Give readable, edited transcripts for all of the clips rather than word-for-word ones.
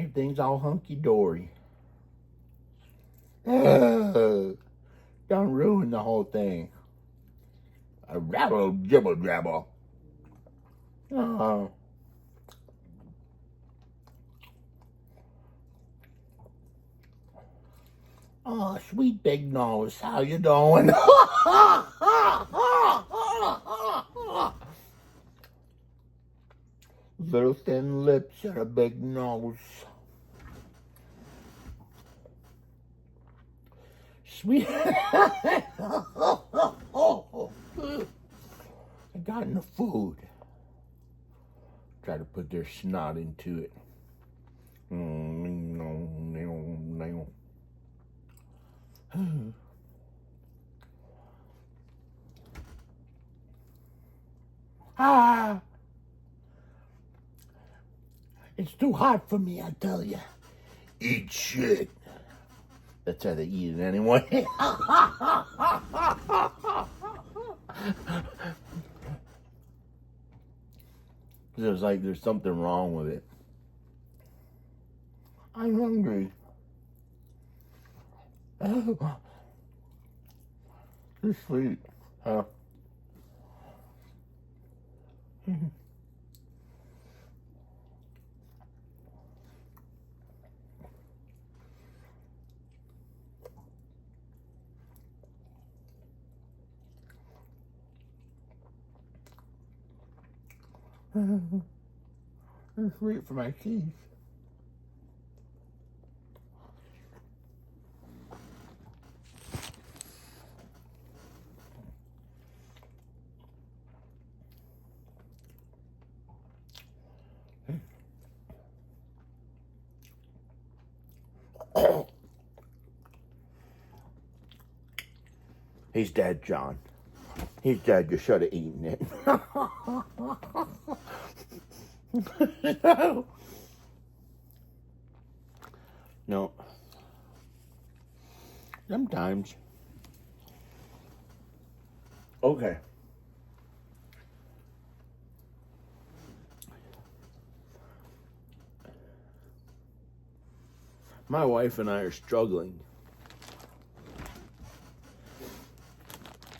everything's all hunky-dory. Done ruined the whole thing. A rabble jibble jabble. Oh, sweet big nose, how you doing? Little thin lips and a big nose. Sweet. I got in the food. Try to put their snot into it. Ah! It's too hot for me, I tell you. Eat shit. That's how they eat it anyway. It's like there's something wrong with it. I'm hungry. Oh. Just sleep, huh? Just wait for my teeth. He's dead, John. He's dead. You should have eaten it. No. Sometimes. Okay. My wife and I are struggling.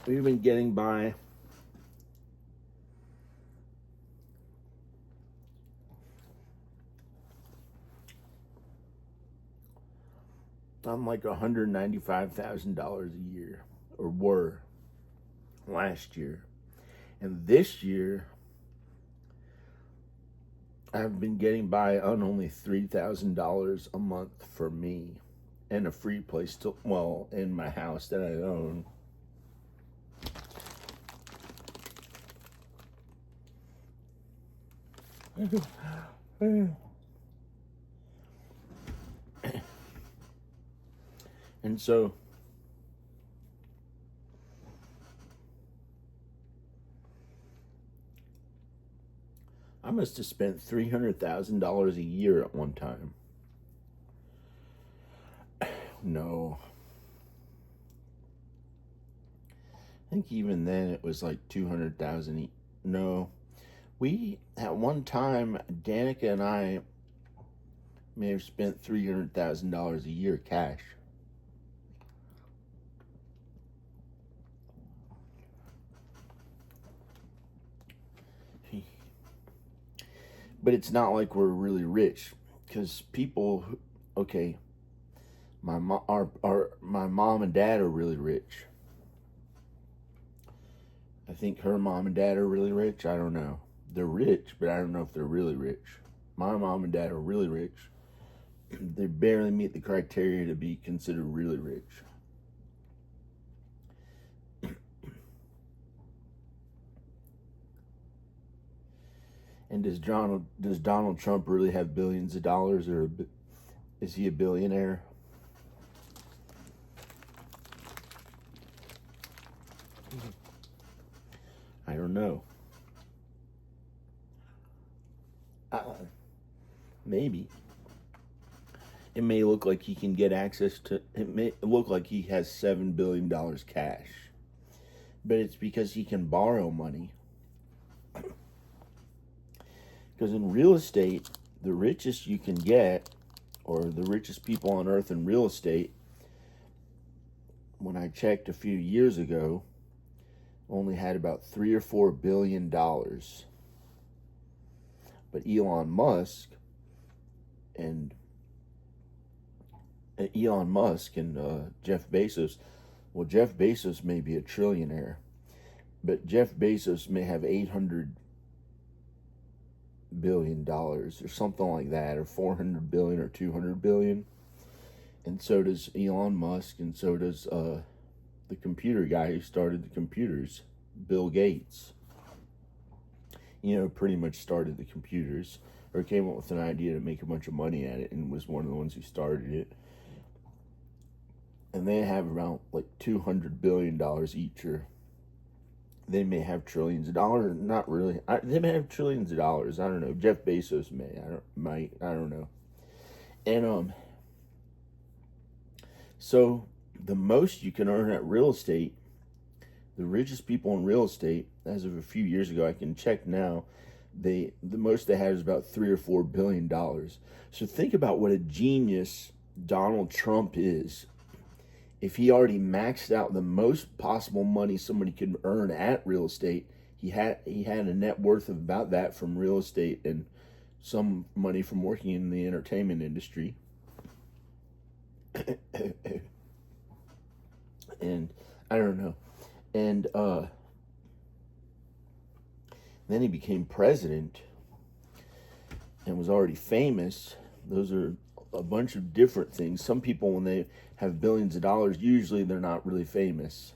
We've been getting by on like $195,000 a year, or were last year. And this year, I've been getting by on only $3,000 a month for me and a free place to, well, in my house that I own. And so I must have spent $300,000 a year at one time. No. I think even then it was like 200,000. No. We, at one time, Danica and I may have spent $300,000 a year cash. But it's not like we're really rich, because people, okay, my mom and dad are really rich. I think her mom and dad are really rich. I don't know. They're rich, but I don't know if they're really rich. My mom and dad are really rich. They barely meet the criteria to be considered really rich. And does Donald Trump really have billions of dollars, or is he a billionaire? I don't know. Maybe. It may look like he can get access to, it may look like he has $7 billion cash. But it's because he can borrow money. Because in real estate, the richest you can get or the richest people on earth in real estate, when I checked a few years ago, only had about $3 or $4 billion. But Elon Musk and Jeff Bezos, well, Jeff Bezos may be a trillionaire, but Jeff Bezos may have $800 billion or something like that, or 400 billion or 200 billion. And so does Elon Musk, and so does the computer guy who started the computers, Bill Gates. Pretty much started the computers, or came up with an idea to make a bunch of money at it, and was one of the ones who started it. And they have around like $200 billion each, or they may have trillions of dollars. Not really. They may have trillions of dollars. I don't know. Jeff Bezos may. I don't know. And so the most you can earn at real estate, the richest people in real estate, as of a few years ago, I can check now, the most they have is about $3 or $4 billion. So think about what a genius Donald Trump is. If he already maxed out the most possible money somebody could earn at real estate, he had a net worth of about that from real estate and some money from working in the entertainment industry. And I don't know. And then he became president and was already famous. Those are a bunch of different things. Some people, when they have billions of dollars, usually they're not really famous.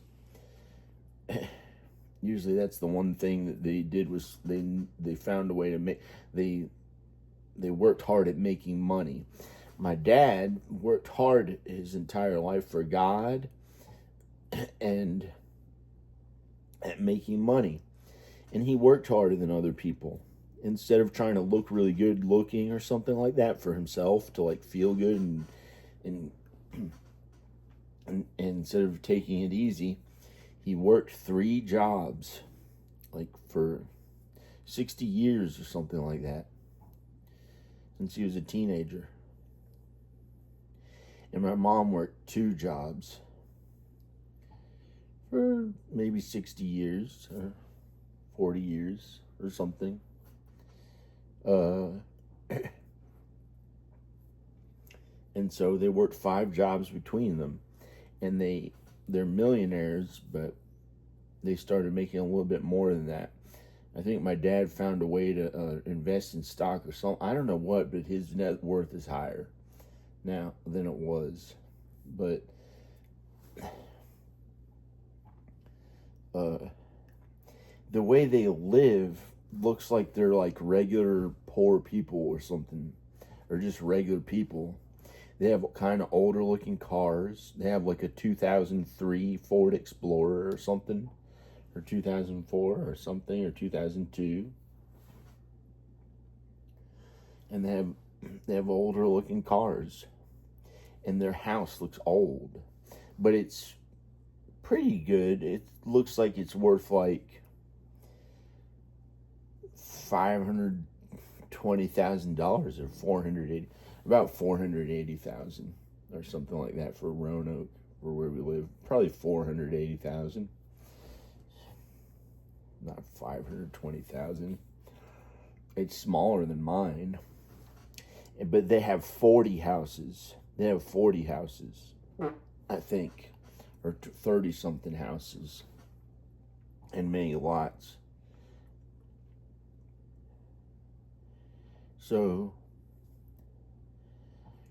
Usually that's the one thing that they did, was they found a way to make, they worked hard at making money. My dad worked hard his entire life for God and at making money. And he worked harder than other people. Instead of trying to look really good looking or something like that for himself, to like feel good and instead of taking it easy, he worked 3 jobs, like for 60 years or something like that, since he was a teenager. And my mom worked 2 jobs for maybe 60 years or 40 years or something. And so they worked 5 jobs between them, and they're millionaires, but they started making a little bit more than that. I think my dad found a way to invest in stock or something. I don't know what, but his net worth is higher now than it was. But the way they live looks like they're like regular poor people or something, or just regular people. They have kind of older looking cars. They have like a 2003 Ford Explorer or something, or 2004 or something, or 2002. And they have older looking cars. And their house looks old, but it's pretty good. It looks like it's worth like $520,000 or about $480,000 or something like that for Roanoke, or where we live. Probably $480,000, not $520,000. It's smaller than mine, but they have 40 houses. They have 40 houses, I think, or 30-something houses, and many lots. So,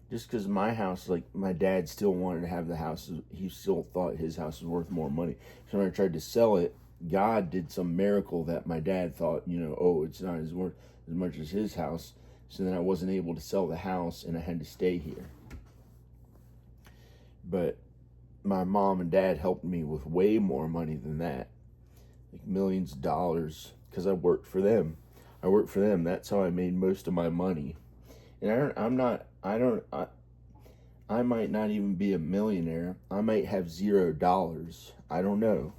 just because my house, like my dad still wanted to have the house, he still thought his house was worth more money. So when I tried to sell it, God did some miracle that my dad thought, it's not as worth as much as his house. So then I wasn't able to sell the house, and I had to stay here. But my mom and dad helped me with way more money than that, like millions of dollars, because I worked for them. That's how I made most of my money. And I might not even be a millionaire. I might have $0. I don't know.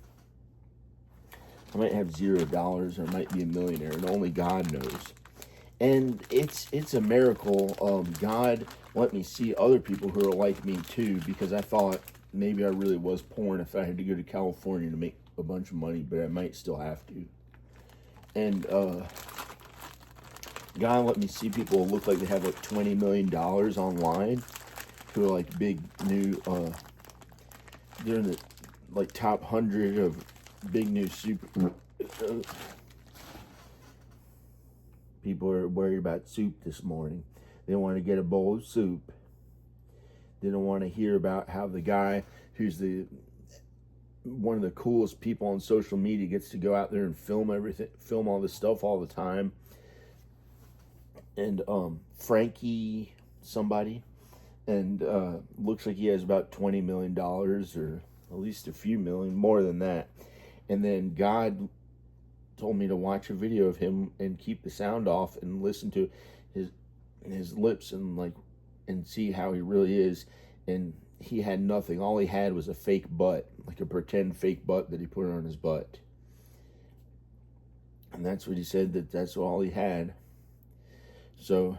I might have $0 or I might be a millionaire, and only God knows. And it's a miracle. God let me see other people who are like me too, because I thought maybe I really was poor if I had to go to California to make a bunch of money, but I might still have to. And God let me see people who look like they have like $20 million online, who are like big new, they're in the like top 100 of big new super. People are worried about soup this morning. They want to get a bowl of soup. They don't want to hear about how the guy who's one of the coolest people on social media gets to go out there and film everything, film all this stuff all the time. And Frankie somebody, and looks like he has about $20 million, or at least a few million, more than that. And then God told me to watch a video of him and keep the sound off and listen to his lips and see how he really is. And he had nothing. All he had was a fake butt, like a pretend fake butt that he put on his butt. And that's what he said, that's all he had. So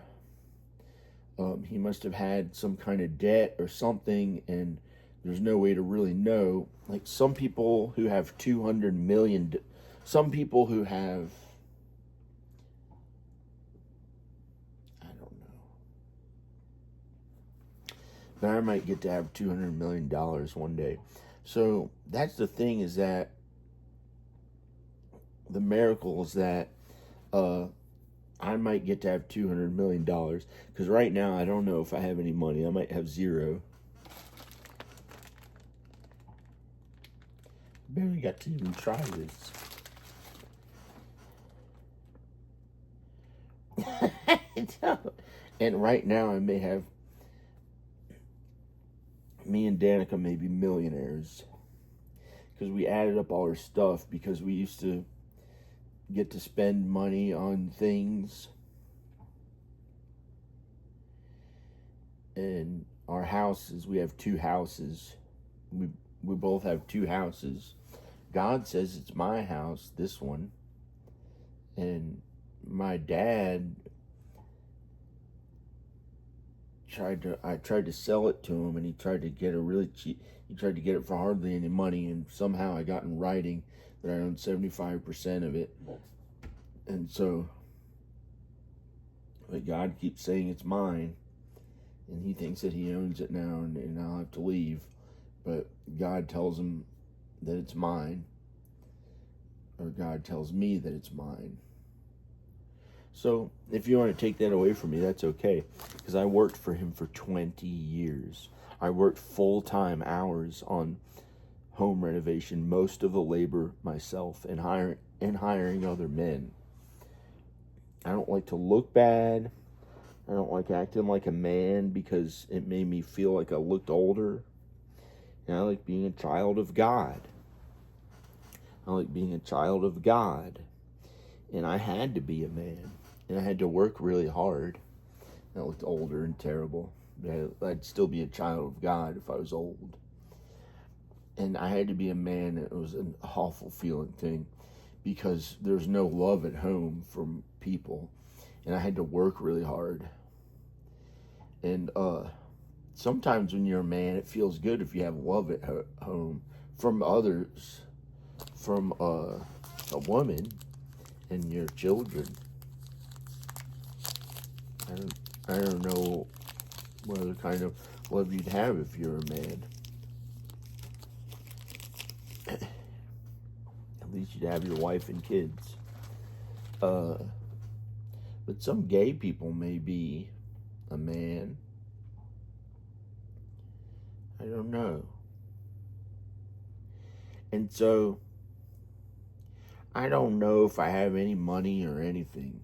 he must have had some kind of debt or something, and there's no way to really know. Like some people who have 200 million, some people who have, I don't know, but I might get to have $200 million one day. So that's the thing, is that the miracle is that I might get to have $200 million, because right now I don't know if I have any money. I might have zero. Barely got to even try this. And right now I may have, me and Danica may be millionaires, because we added up all our stuff, because we used to get to spend money on things. And our houses, we have 2 houses. We both have 2 houses. God says it's my house, this one. And my dad I tried to sell it to him, and he tried to get it really cheap. He tried to get it for hardly any money, and somehow I got in writing that I owned 75% of it. And so, but God keeps saying it's mine, and he thinks that he owns it now, and I'll have to leave. But God tells him that it's mine, or God tells me that it's mine. So if you want to take that away from me, that's okay, because I worked for him for 20 years. I worked full-time hours on home renovation, most of the labor myself, and hiring other men. I don't like to look bad. I don't like acting like a man, because it made me feel like I looked older. And I like being a child of God. I like being a child of God. And I had to be a man. And I had to work really hard. I looked older and terrible. But I'd still be a child of God if I was old. And I had to be a man. It was an awful feeling thing, because there's no love at home from people. And I had to work really hard. And sometimes when you're a man, it feels good if you have love at home from others, from a woman and your children. I don't know what other kind of love you'd have if you're a man. At least you'd have your wife and kids. But some gay people may be a man. I don't know. And so, I don't know if I have any money or anything.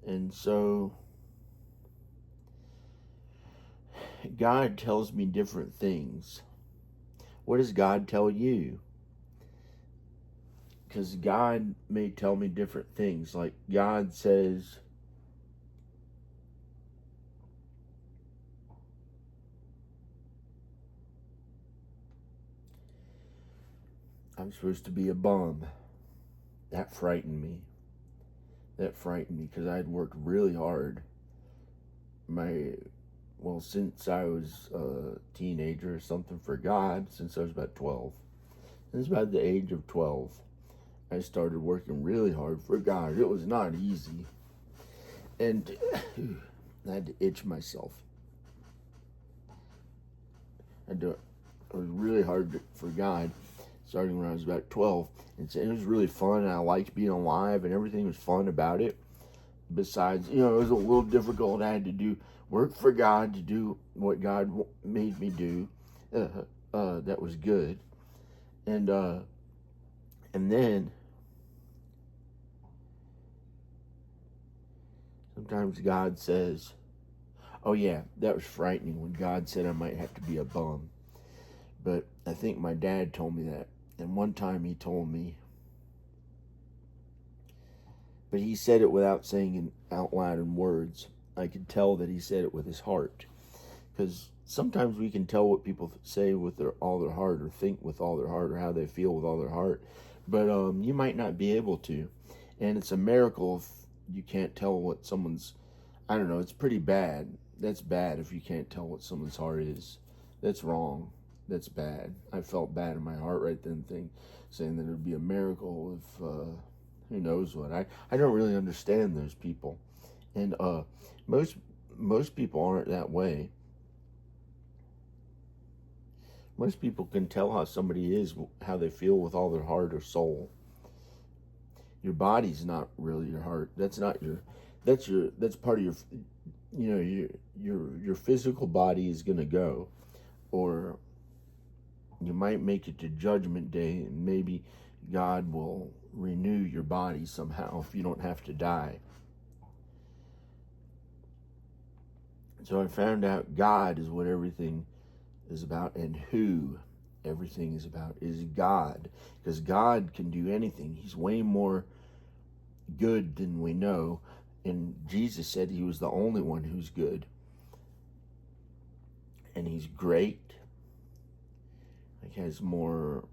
And so, God tells me different things. What does God tell you? Because God may tell me different things. Like God says, I'm supposed to be a bum. That frightened me. That frightened me, because I had worked really hard since I was a teenager or something, for God, since I was about 12. Since about the age of 12, I started working really hard for God. It was not easy. And I had to itch myself. I was really hard for God, starting when I was about 12. And it was really fun. I liked being alive, and everything was fun about it. Besides, it was a little difficult. I had to do work for God, to do what God made me do. That was good. And then sometimes God says, oh yeah, that was frightening when God said I might have to be a bum. But I think my dad told me that. And one time he told me, but he said it without saying it out loud in words. I could tell that he said it with his heart. Because sometimes we can tell what people say with all their heart, or think with all their heart, or how they feel with all their heart. But you might not be able to. And it's a miracle if you can't tell what someone's, I don't know, it's pretty bad. That's bad if you can't tell what someone's heart is. That's wrong. That's bad. I felt bad in my heart right then, saying that it would be a miracle if, who knows what. I don't really understand those people. And most people aren't that way. Most people can tell how somebody is, how they feel with all their heart or soul. Your body's not really your heart. That's part of your, your physical body is going to go. Or you might make it to Judgment Day, and maybe God will renew your body somehow if you don't have to die. So I found out God is what everything is about, and who everything is about is God. Because God can do anything. He's way more good than we know. And Jesus said he was the only one who's good. And he's great. Like, has more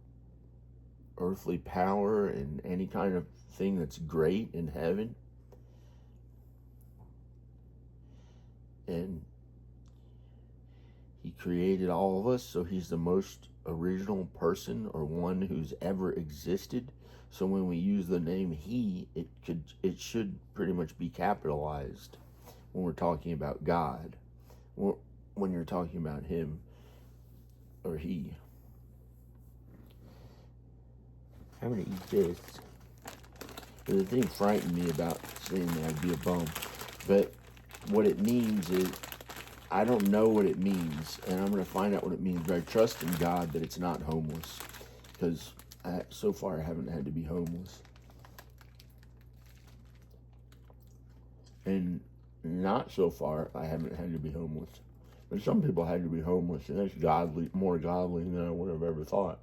earthly power and any kind of thing that's great in heaven. And he created all of us, so he's the most original person or one who's ever existed. So when we use the name he, it should pretty much be capitalized when we're talking about God. When you're talking about him or he. I'm going to eat this. The thing frightened me about saying that I'd be a bum. But what it means is, I don't know what it means, and I'm going to find out what it means. But I trust in God that it's not homeless, because so far I haven't had to be homeless. And not so far I haven't had to be homeless. But some people had to be homeless, and that's more godly than I would have ever thought.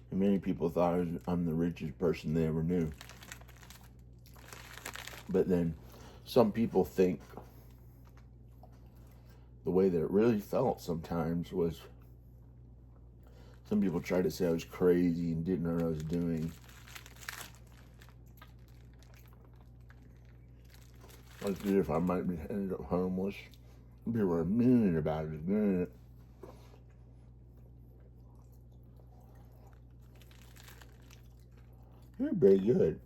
And many people thought I'm the richest person they ever knew. But then some people think the way that it really felt sometimes was, some people tried to say I was crazy and didn't know what I was doing. Like, if I might be ended up homeless. People were mean about it, didn't it? They're very good.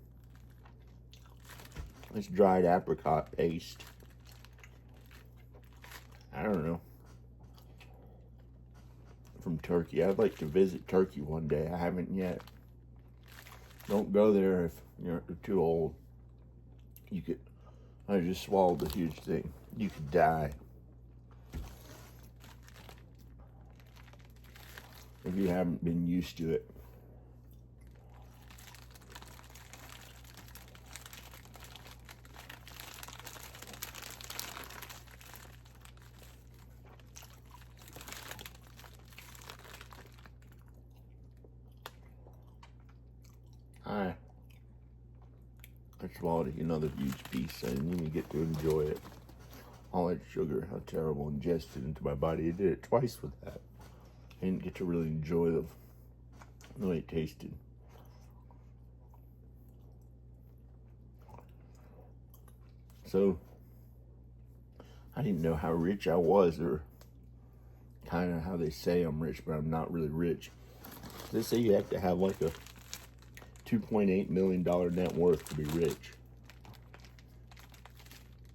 It's dried apricot paste. I don't know. From Turkey. I'd like to visit Turkey one day. I haven't yet. Don't go there if you're too old. I just swallowed a huge thing. You could die. If you haven't been used to it. Hi. swallowed another huge piece. I didn't even get to enjoy it. All that sugar, how terrible, ingested into my body. I did it twice with that. I didn't get to really enjoy the way it tasted. So, I didn't know how rich I was, or kind of how they say I'm rich, but I'm not really rich. They say you have to have like a $2.8 million net worth to be rich.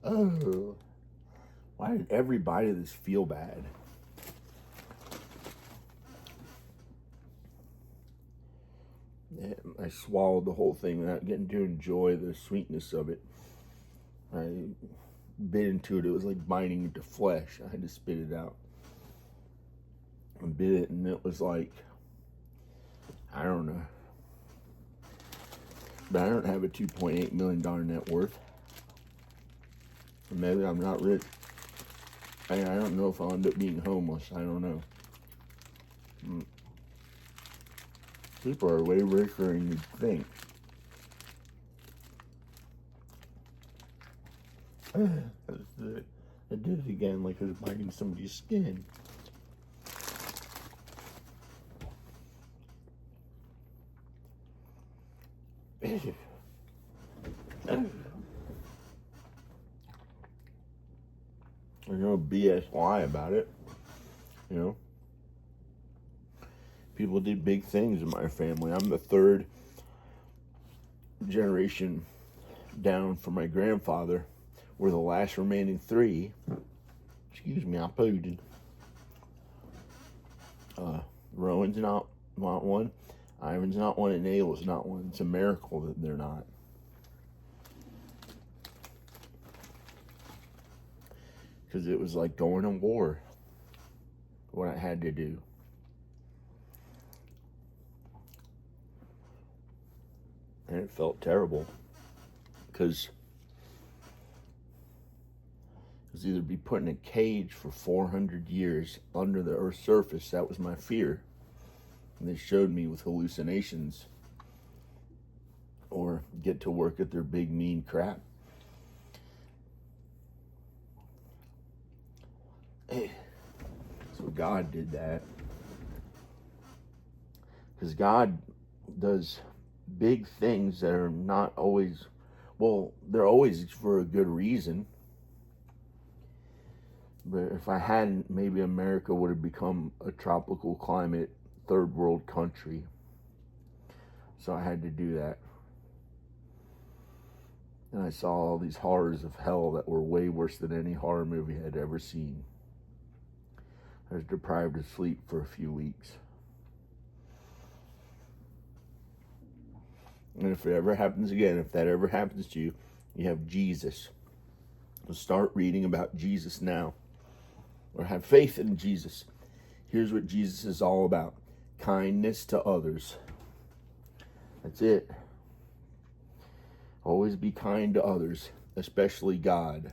Oh, why did everybody this feel bad? I swallowed the whole thing without getting to enjoy the sweetness of it. I bit into it. It was like biting into flesh. I had to spit it out. I bit it, and it was like, I don't know. But I don't have a $2.8 million net worth. Maybe I'm not rich. I don't know if I'll end up being homeless. I don't know. People are way richer than you'd think. I did it again, like I was biting somebody's skin. There's no BS lie about it, you know. People did big things in my family. I'm the third generation down from my grandfather. We're the last remaining three. Excuse me, I pooed. Rowan's not one. Ivan's not one, and Ayla's not one. It's a miracle that they're not. Because it was like going to war. What I had to do. And it felt terrible. Because it was either be put in a cage for 400 years under the Earth's surface. That was my fear. And they showed me with hallucinations. Or get to work at their big mean crap. So God did that. Because God does big things that are not always, well, they're always for a good reason. But if I hadn't, maybe America would have become a tropical climate, third world country. So I had to do that. And I saw all these horrors of hell that were way worse than any horror movie I'd ever seen. I was deprived of sleep for a few weeks. And if it ever happens again, if that ever happens to you, you have Jesus. So start reading about Jesus now. Or have faith in Jesus. Here's what Jesus is all about. Kindness to others. That's it. Always be kind to others, especially God.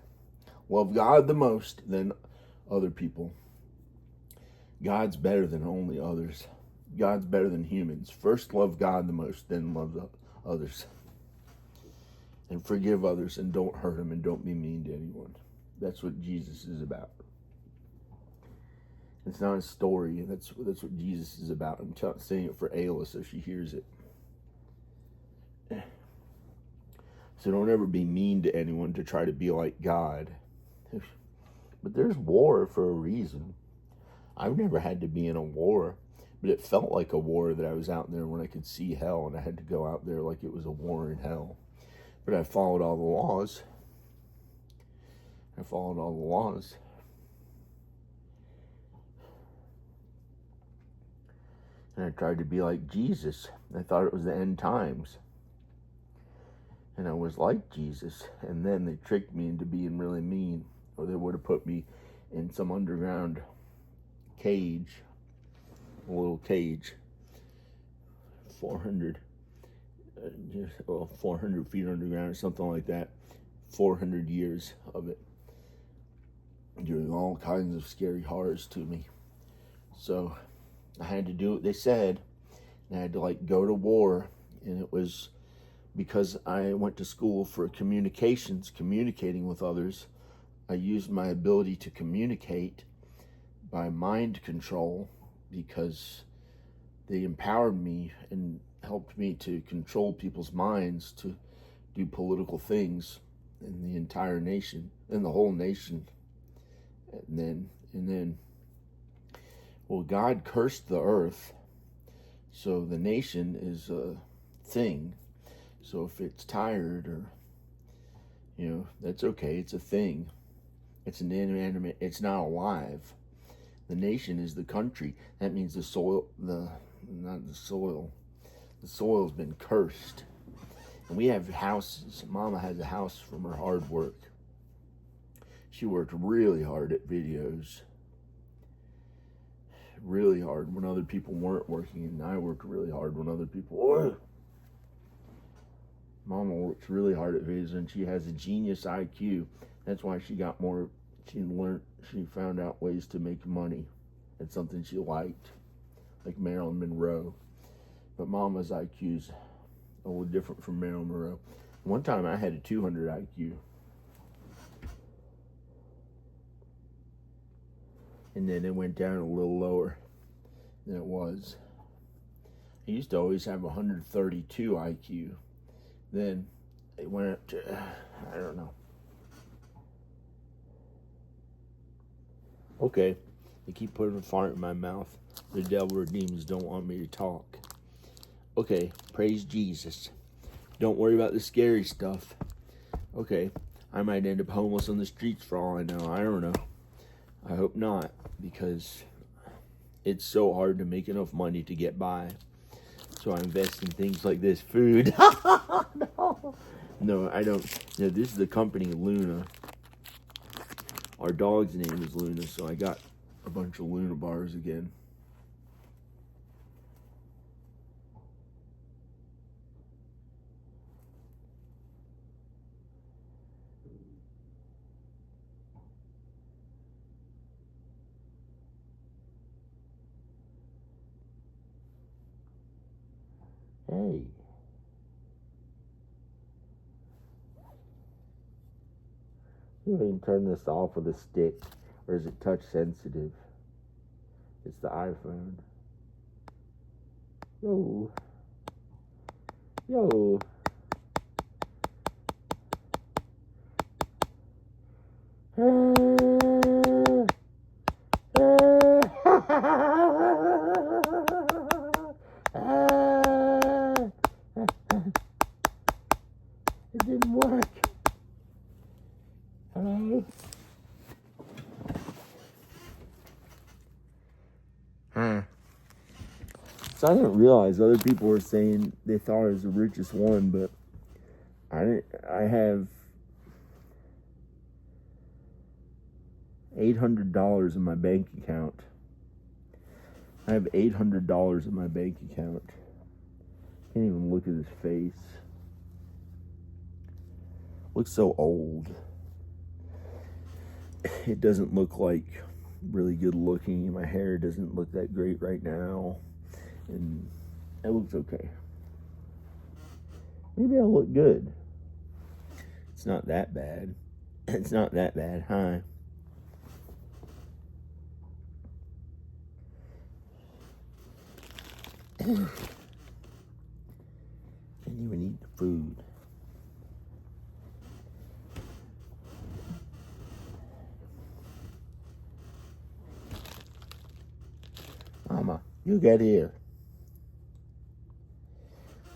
Love God the most, then other people. God's better than only others. God's better than humans. First love God the most, then love the others. And forgive others, and don't hurt them, and don't be mean to anyone. That's what Jesus is about. It's not a story. That's what Jesus is about. I'm saying it for Ayla so she hears it. So don't ever be mean to anyone to try to be like God. But there's war for a reason. I've never had to be in a war, but it felt like a war that I was out there when I could see hell, and I had to go out there like it was a war in hell. But I followed all the laws. And I tried to be like Jesus. I thought it was the end times. And I was like Jesus. And then they tricked me into being really mean. Or they would have put me in some underground cage. A little cage. 400 feet underground or something like that. 400 years of it. Doing all kinds of scary horrors to me. So I had to do what they said. And I had to go to war. And it was because I went to school for communications, communicating with others, I used my ability to communicate by mind control because they empowered me and helped me to control people's minds to do political things in the entire nation, in the whole nation. And then, well, God cursed the earth, so the nation is a thing. So if it's tired or, that's okay. It's a thing. It's an inanimate. It's not alive. The nation is the country. That means the soil. Not the soil. The soil's been cursed. And we have houses. Mama has a house from her hard work. She worked really hard at videos. Really hard when other people weren't working, and I worked really hard when other people were. Mama works really hard at videos, and she has a genius IQ. That's why she got more. She found out ways to make money. It's something she liked, like Marilyn Monroe. But Mama's IQ's a little different from Marilyn Monroe. One time I had a 200 IQ. And then it went down a little lower than it was. I used to always have 132 IQ. Then it went up to, I don't know. Okay, they keep putting a fart in my mouth. The devil or demons don't want me to talk. Okay, praise Jesus. Don't worry about the scary stuff. Okay, I might end up homeless on the streets for all I know. I don't know. I hope not, because it's so hard to make enough money to get by. So I invest in things like this, food. No, I don't. No, this is the company Luna. Our dog's name is Luna, so I got a bunch of Luna bars again. Hey. You can turn this off with a stick, or is it touch sensitive? It's the iPhone. Yo. Yo. It didn't work. Hello? So I didn't realize other people were saying they thought I was the richest one, but I have $800 in my bank account. I have $800 in my bank account. Can't even look at his face. Looks so old. It doesn't look like really good looking. My hair doesn't look that great right now. And it looks okay. Maybe I'll look good. It's not that bad. It's not that bad, huh? Can't even eat the food. Mama, you get here.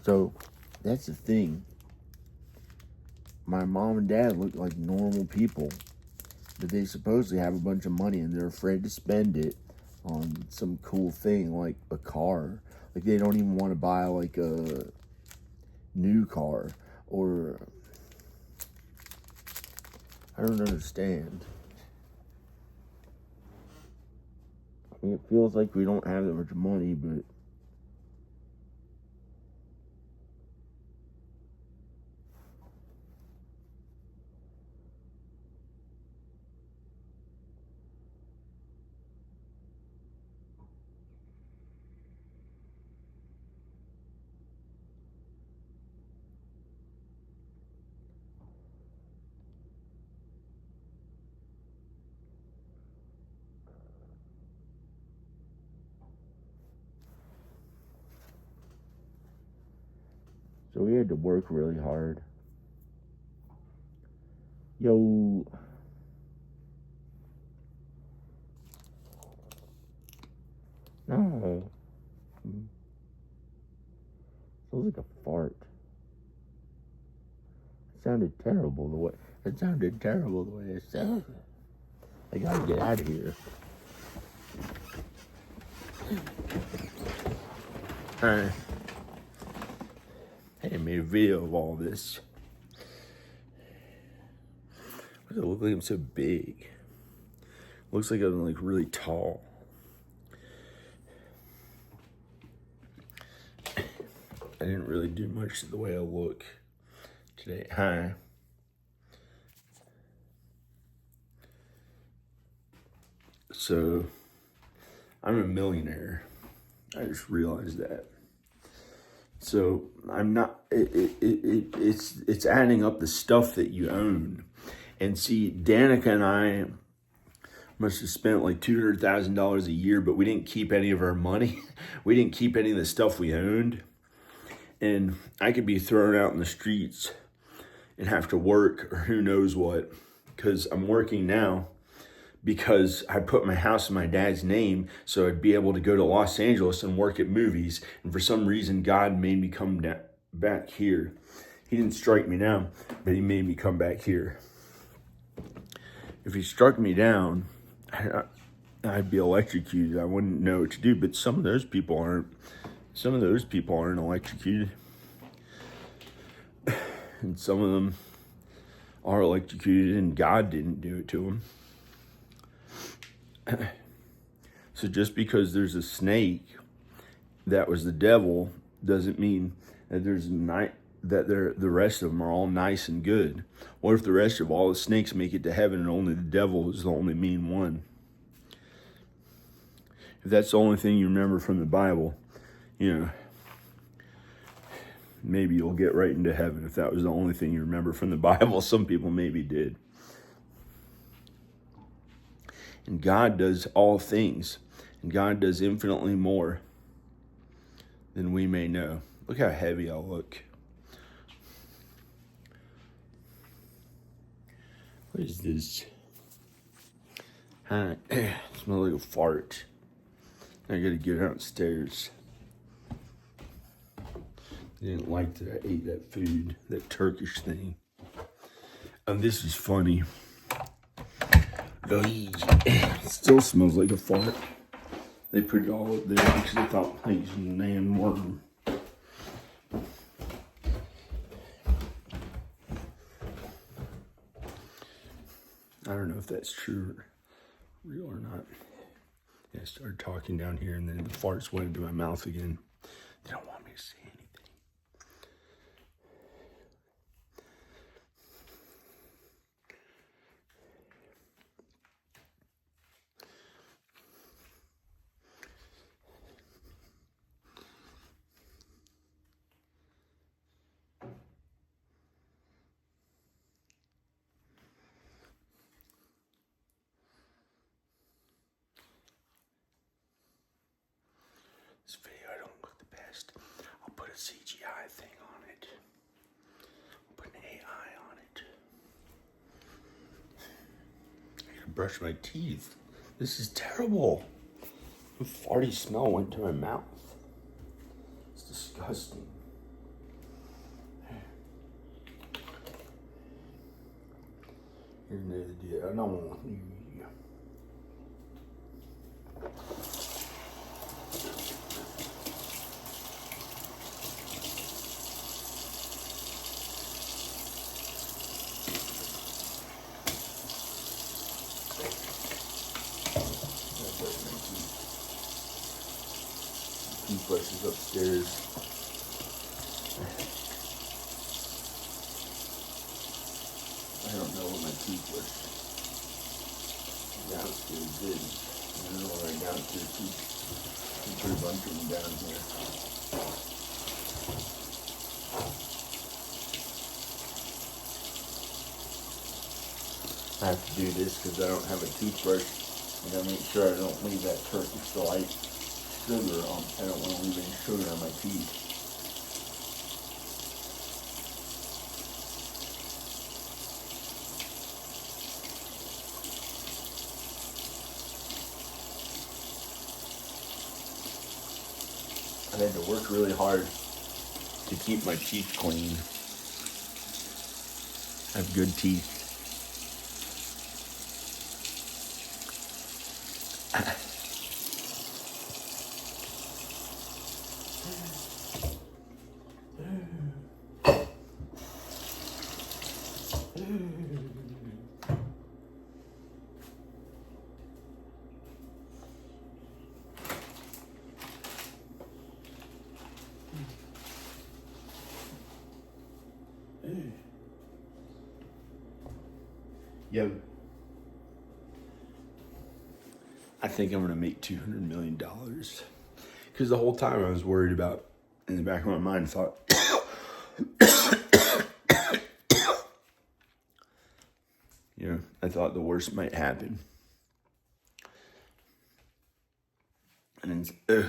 So, that's the thing. My mom and dad look like normal people, but they supposedly have a bunch of money and they're afraid to spend it on some cool thing like a car. Like they don't even want to buy like a new car, or I don't understand. I mean, it feels like we don't have that much money, but So we had to work really hard. Yo. No. Sounds like a fart. It sounded terrible the way it sounded. I gotta get out of here. Alright. Hey, I made a video of all this. Why does it look like I'm so big? Looks like I'm like really tall. I didn't really do much to the way I look today. Hi. So, I'm a millionaire. I just realized that. So, I'm not, it's adding up the stuff that you own. And see, Danica and I must have spent like $200,000 a year, but we didn't keep any of our money. We didn't keep any of the stuff we owned. And I could be thrown out in the streets and have to work or who knows what, because I'm working now because I put my house in my dad's name so I'd be able to go to Los Angeles and work at movies. And for some reason, God made me come back here. He didn't strike me down, but he made me come back here. If he struck me down, I'd be electrocuted. I wouldn't know what to do, but some of those people aren't. Some of those people aren't electrocuted. And some of them are electrocuted and God didn't do it to them. So just because there's a snake that was the devil doesn't mean that the rest of them are all nice and good. What if the rest of all the snakes make it to heaven and only the devil is the only mean one? If that's the only thing you remember from the Bible, maybe you'll get right into heaven if that was the only thing you remember from the Bible. Some people maybe did. And God does all things. And God does infinitely more than we may know. Look how heavy I look. What is this? It smells like a fart. I gotta get downstairs. I didn't like that I ate that food, that Turkish thing. And this is funny. It still smells like a fart. They put it all up there because they thought I was a damn worm. I don't know if that's true or real or not. I started talking down here and then the farts went into my mouth again. They don't want me to say anything. This video, I don't look the best. I'll put a CGI thing on it. I'll put an AI on it. I gotta brush my teeth. This is terrible. The farty smell went to my mouth. It's disgusting. Here's another deal. I don't want you. Toothbrush is upstairs. I don't know what my toothbrush downstairs is. I don't know where I downstairs I put a bunch of them down here. I have to do this because I don't have a toothbrush. I gotta make sure I don't leave that Turkish delight sugar on. I don't want to leave any sugar on my teeth. I had to work really hard to keep my teeth clean. I have good teeth. Yo, I think I'm gonna make $200 million. Because the whole time I was worried about, in the back of my mind, thought, I thought the worst might happen. And I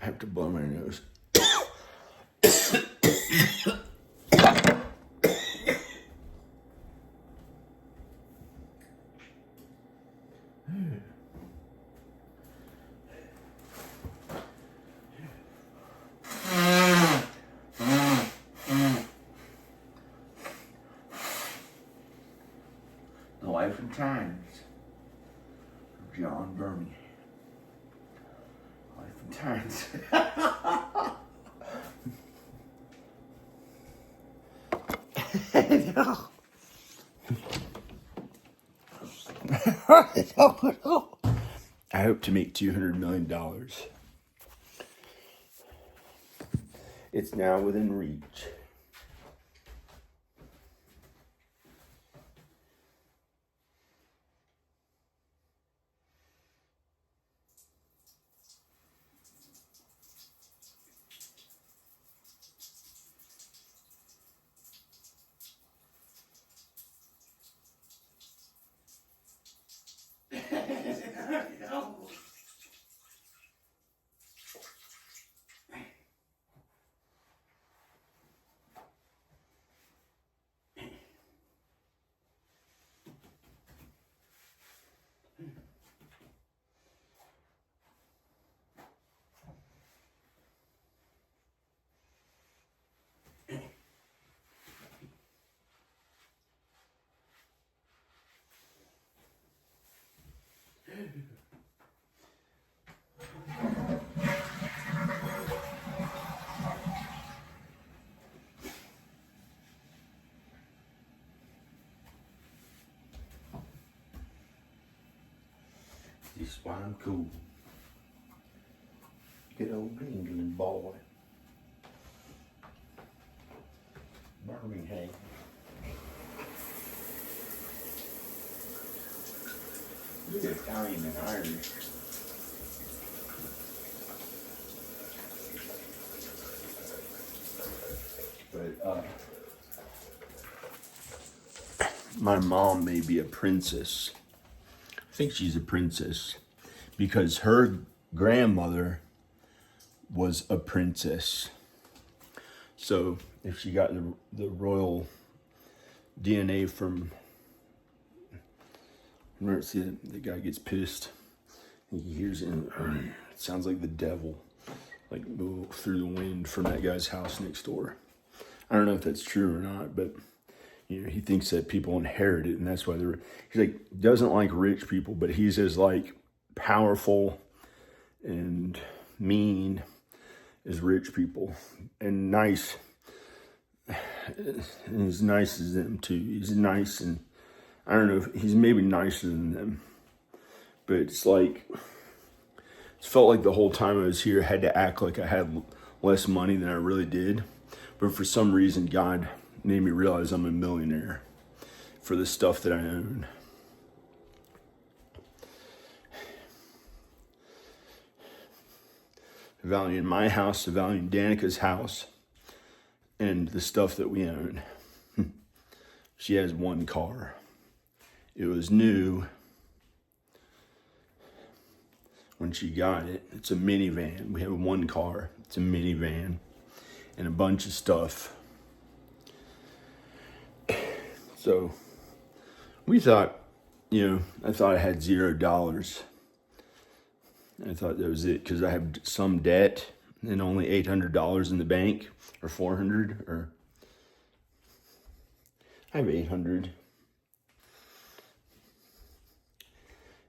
have to blow my nose. The Life and Times of John Birmingham. Life and Times. I hope to make $200 million. It's now within reach. This is why I'm cool. Good old England boy. Birmingham. You're Italian and Irish. But my mom may be a princess. I think she's a princess because her grandmother was a princess. So if she got the royal DNA from, remember, see the guy gets pissed. He hears it, and it sounds like the devil, like through the wind from that guy's house next door. I don't know if that's true or not, but he thinks that people inherit it, and that's why he's like, doesn't like rich people, but he's as like powerful and mean as rich people, and nice. And he's nice as them too. He's nice, and I don't know if he's maybe nicer than them, but it's like, it felt like the whole time I was here I had to act like I had less money than I really did. But for some reason, God made me realize I'm a millionaire for the stuff that I own. The value in my house, the value in Danica's house, and the stuff that we own. She has one car. It was new when she got it. It's a minivan. We have one car. It's a minivan and a bunch of stuff. So we thought, I thought I had $0. I thought that was it because I have some debt. and only $800 in the bank, or 400, or I have 800.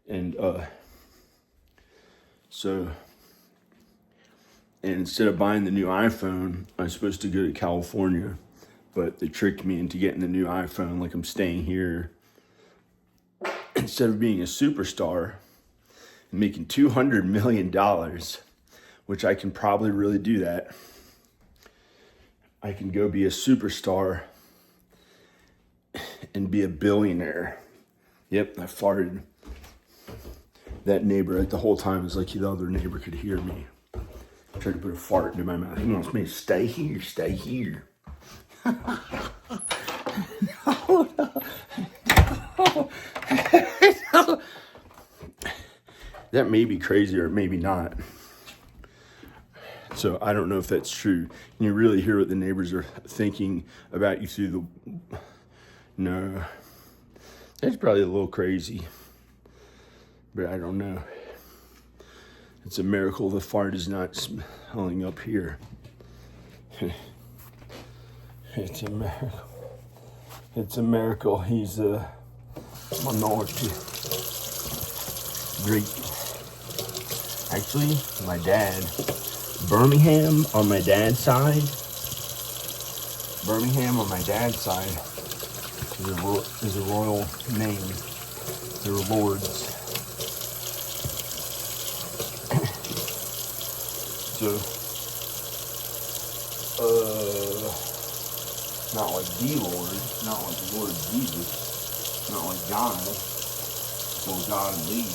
And so, and instead of buying the new iPhone, I was supposed to go to California, but they tricked me into getting the new iPhone. Like, I'm staying here. Instead of being a superstar and making $200 million, which I can probably really do that, I can go be a superstar and be a billionaire. Yep, I farted. That neighbor, like, the whole time, it was like the other neighbor could hear me. I tried to put a fart into my mouth. He wants me to stay here, stay here. No, no. That may be crazy or maybe not. So I don't know if that's true. And you really hear what the neighbors are thinking about you through the... No. That's probably a little crazy. But I don't know. It's a miracle the fart is not smelling up here. It's a miracle. It's a miracle. He's a minority. Great. Actually, my dad, Birmingham on my dad's side. Birmingham on my dad's side is a royal name. They're lords. So, not like the Lord, not like the Lord Jesus, not like God, or God and Lee.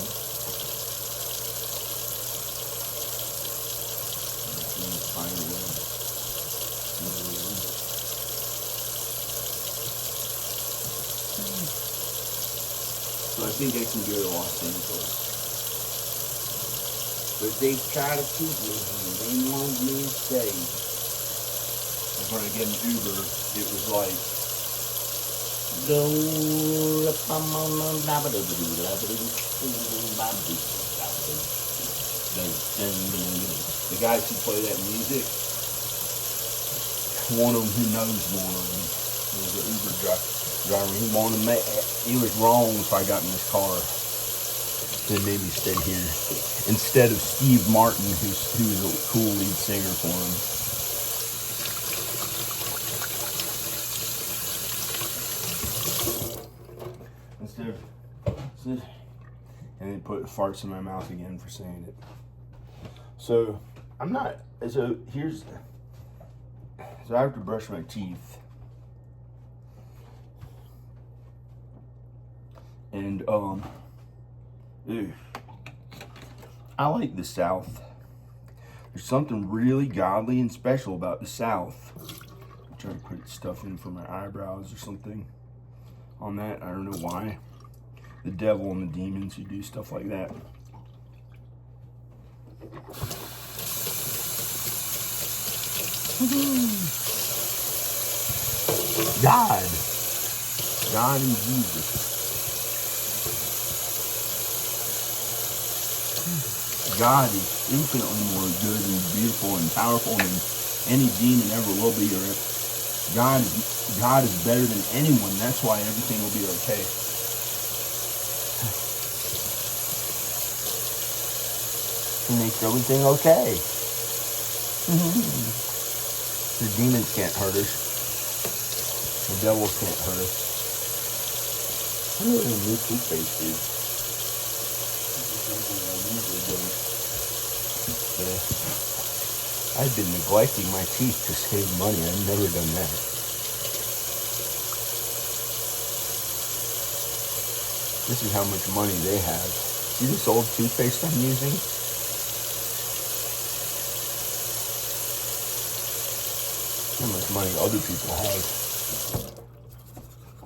So I think I can go to Los Angeles. But they try to keep me here. They want me to stay. And when I get an Uber, it was like, the guys who play that music, one of them who knows one of them was an Uber driver. He was wrong if I got in this car. They made me stay here instead of Steve Martin, who's a cool lead singer for him. And they put farts in my mouth again for saying it. So I'm not. So I have to brush my teeth, and I like the South. There's something really godly and special about the South. I'm trying to put stuff in for my eyebrows or something on that. I don't know why. The devil and the demons who do stuff like that. God and Jesus. God is infinitely more good and beautiful and powerful than any demon ever will be. Or God is better than anyone. That's why everything will be okay. He makes everything okay. The demons can't hurt us. The devils can't hurt us. I don't know what a new toothpaste is. I've been neglecting my teeth to save money. I've never done that. This is how much money they have. See this old toothpaste I'm using? How much money other people have.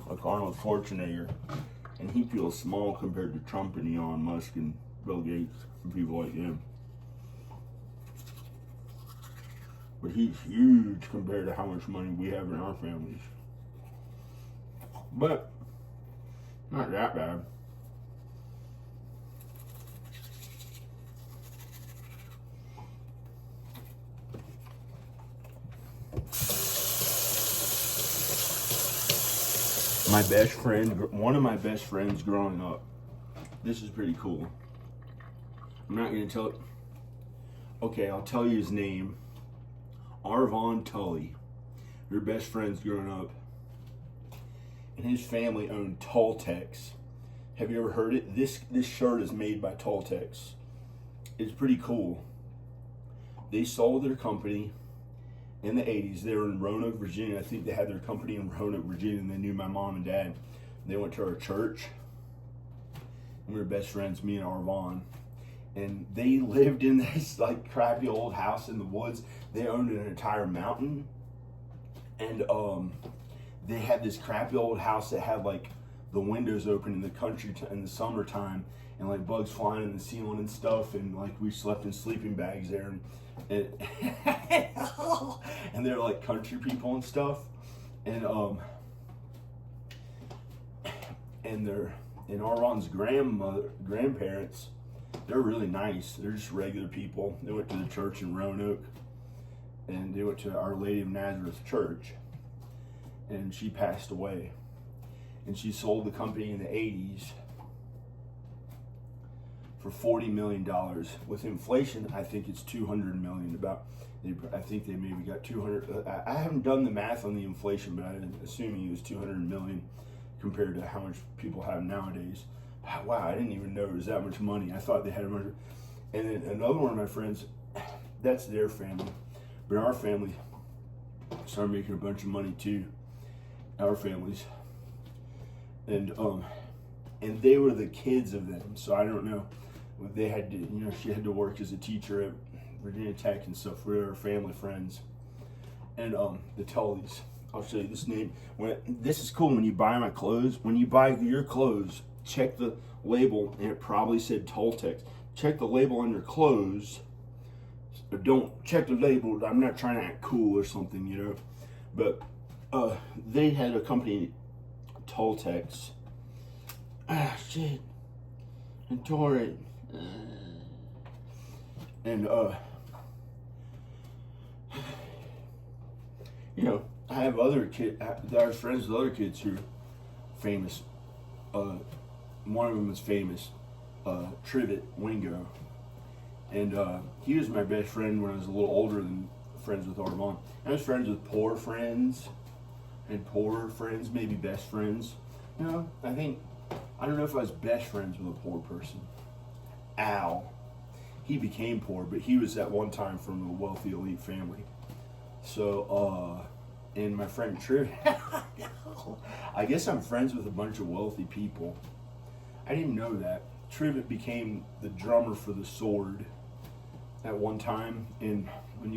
Like Arnold Schwarzenegger. And he feels small compared to Trump and Elon Musk and Bill Gates and people like him. But he's huge compared to how much money we have in our families. But not that bad. my best friend, one of my best friends growing up. This is pretty cool. I'm not going to tell it. Okay, I'll tell you his name. Arvon Tully. Your best friends growing up. And his family owned Tultex. Have you ever heard it? This shirt is made by Tultex. It's pretty cool. They sold their company in the 80s. They were in Roanoke, Virginia. I think they had their company in Roanoke, Virginia, and they knew my mom and dad. They went to our church. And we were best friends, me and Arvon. And they lived in this like crappy old house in the woods. They owned an entire mountain. And they had this crappy old house that had like the windows open in the country in the summertime, and like bugs flying in the ceiling and stuff, and like we slept in sleeping bags there, and and they're like country people and stuff, and Arron's grandparents, they're really nice. They're just regular people. They went to the church in Roanoke, and they went to Our Lady of Nazareth Church, and she passed away. And she sold the company in the 80s for $40 million. With inflation, I think it's $200 million. I think they maybe got 200. I haven't done the math on the inflation, but I'm assuming it was 200 million compared to how much people have nowadays. Wow, I didn't even know it was that much money. I thought they had a bunch. And then another one of my friends, that's their family, but our family started making a bunch of money too. Our families. And they were the kids of them, so I don't know. They had to, she had to work as a teacher at Virginia Tech and stuff. We were family friends. And the Tullys, I'll show you this name. This is cool when you buy my clothes. When you buy your clothes, check the label, and it probably said Tultex. Check the label on your clothes. Don't check the label. I'm not trying to act cool or something, But they had a company, Tultex. Shit. I tore it. And I have other kids. I was friends with other kids who are famous. One of them was famous, Trivet Wingo, and he was my best friend when I was a little older than friends with Arvon. I was friends with poor friends, and poorer friends, maybe best friends. I don't know if I was best friends with a poor person. Al, he became poor, but he was at one time from a wealthy elite family. So, and my friend Triv, I guess I'm friends with a bunch of wealthy people. I didn't know that. Trivet became the drummer for the Sword at one time, and when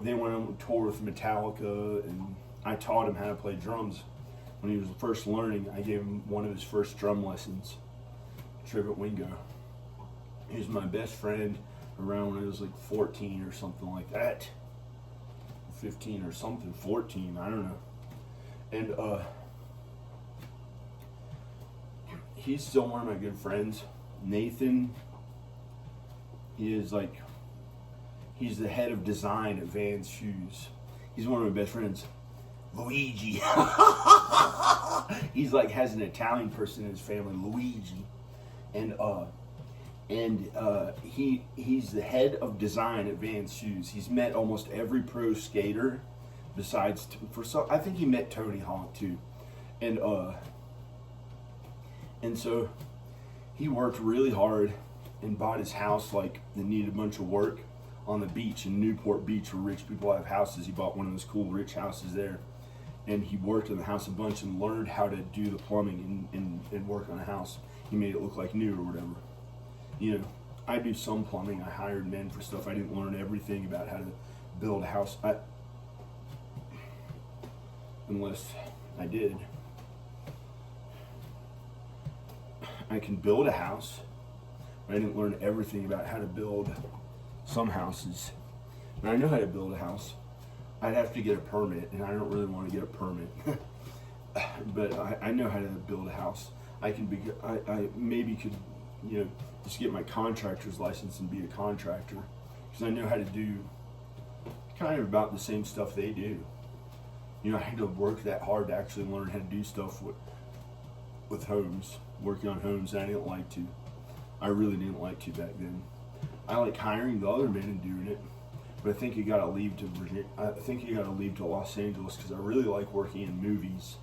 they went on tour with Metallica, and I taught him how to play drums. When he was first learning, I gave him one of his first drum lessons, Trivet Wingo. He was my best friend around when I was like 14 or something like that. 15 or something, 14, I don't know. And he's still one of my good friends. Nathan, he's the head of design at Vans Shoes. He's one of my best friends. Luigi. He's has an Italian person in his family, Luigi. And he's the head of design at Vans Shoes. He's met almost every pro skater besides I think he met Tony Hawk too. And so he worked really hard and bought his house that needed a bunch of work on the beach in Newport Beach, where rich people have houses. He bought one of those cool rich houses there. And he worked in the house a bunch and learned how to do the plumbing and work on a house. He made it look like new or whatever. I do some plumbing. I hired men for stuff. I didn't learn everything about how to build a house. Unless I did. I can build a house, but I didn't learn everything about how to build some houses. And I know how to build a house. I'd have to get a permit, and I don't really want to get a permit. But I know how to build a house. I maybe could, just get my contractor's license and be a contractor, because I know how to do kind of about the same stuff they do. I had to work that hard to actually learn how to do stuff with homes, working on homes, and I didn't like to. I really didn't like to back then. I like hiring the other men and doing it, but I think you got to leave to Virginia. I think you got to leave to Los Angeles because I really like working in movies,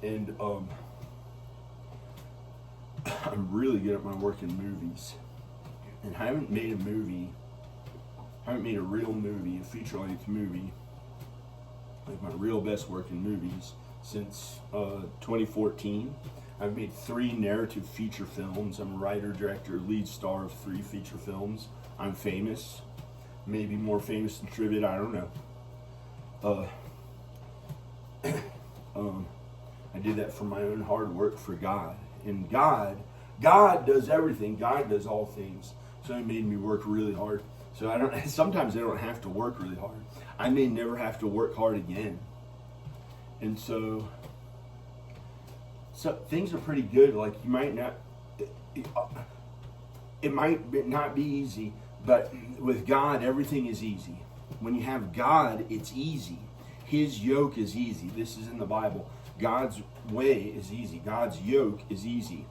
and I'm really good at my work in movies. And I haven't made a real movie, a feature-length movie, like my real best work in movies, since 2014. I've made 3 narrative feature films. I'm a writer, director, lead star of 3 feature films. I'm famous, maybe more famous than Trivet, I don't know. I did that for my own hard work for God. And God does everything. God does all things. So He made me work really hard. So sometimes I don't have to work really hard. I may never have to work hard again. And so things are pretty good. Like, you might not, it might not be easy, but with God, everything is easy. When you have God, it's easy. His yoke is easy. This is in the Bible. God's way is easy. God's yoke is easy.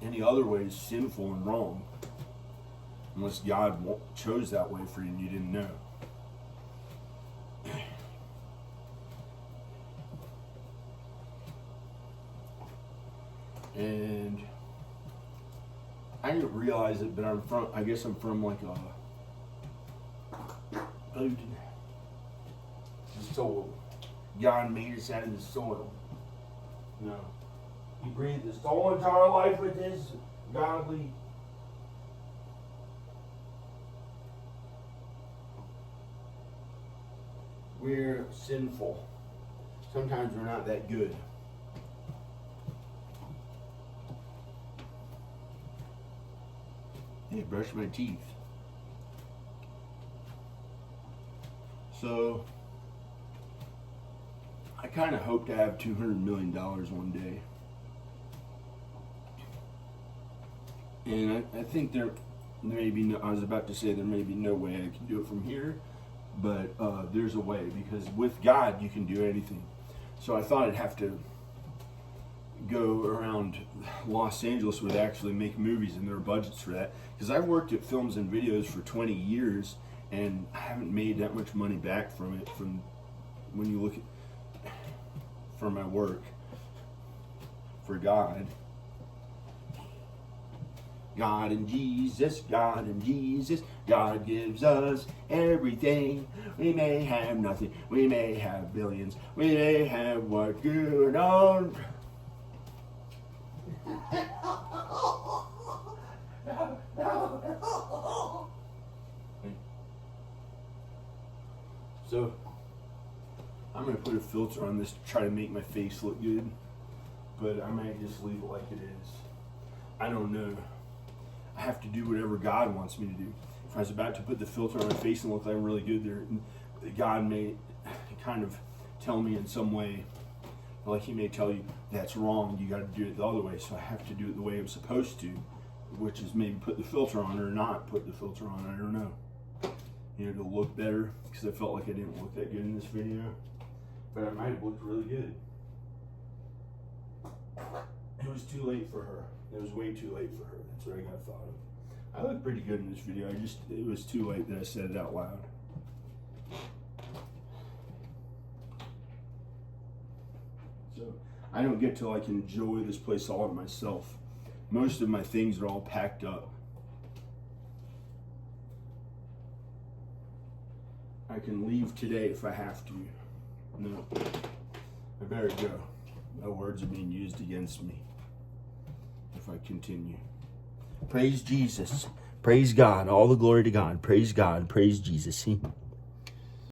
Any other way is sinful and wrong. Unless God chose that way for you and you didn't know. And I didn't realize it, but I guess I'm from like the soil. God made us out of the soil. No. He breathed His whole entire life with His godly. We're sinful. Sometimes we're not that good. Hey, brush my teeth. So, I kind of hope to have $200 million one day. And I think there may be no, I was about to say there may be no way I can do it from here, but there's a way, because with God you can do anything. So I thought I'd have to go around Los Angeles where they actually make movies and there are budgets for that. Because I've worked at films and videos for 20 years and I haven't made that much money back from it, from when you look at for my work for God. God and Jesus, God and Jesus, God gives us everything. We may have nothing, we may have billions, we may have what good on. So, I'm going to put a filter on this to try to make my face look good, but I might just leave it like it is. I don't know. I have to do whatever God wants me to do. If I was about to put the filter on my face and look like I'm really good there, God may kind of tell me in some way, like He may tell you, that's wrong, you got to do it the other way. So I have to do it the way I'm supposed to, which is maybe put the filter on or not put the filter on, I don't know. To look better, because I felt like I didn't look that good in this video. But I might have looked really good. It was too late for her. It was way too late for her. That's what I got thought of. I look pretty good in this video. It was too late that I said it out loud. So I don't get to like enjoy this place all to myself. Most of my things are all packed up. I can leave today if I have to. No, I better go. No words are being used against me if I continue. Praise Jesus. Praise God. All the glory to God. Praise God. Praise Jesus. See?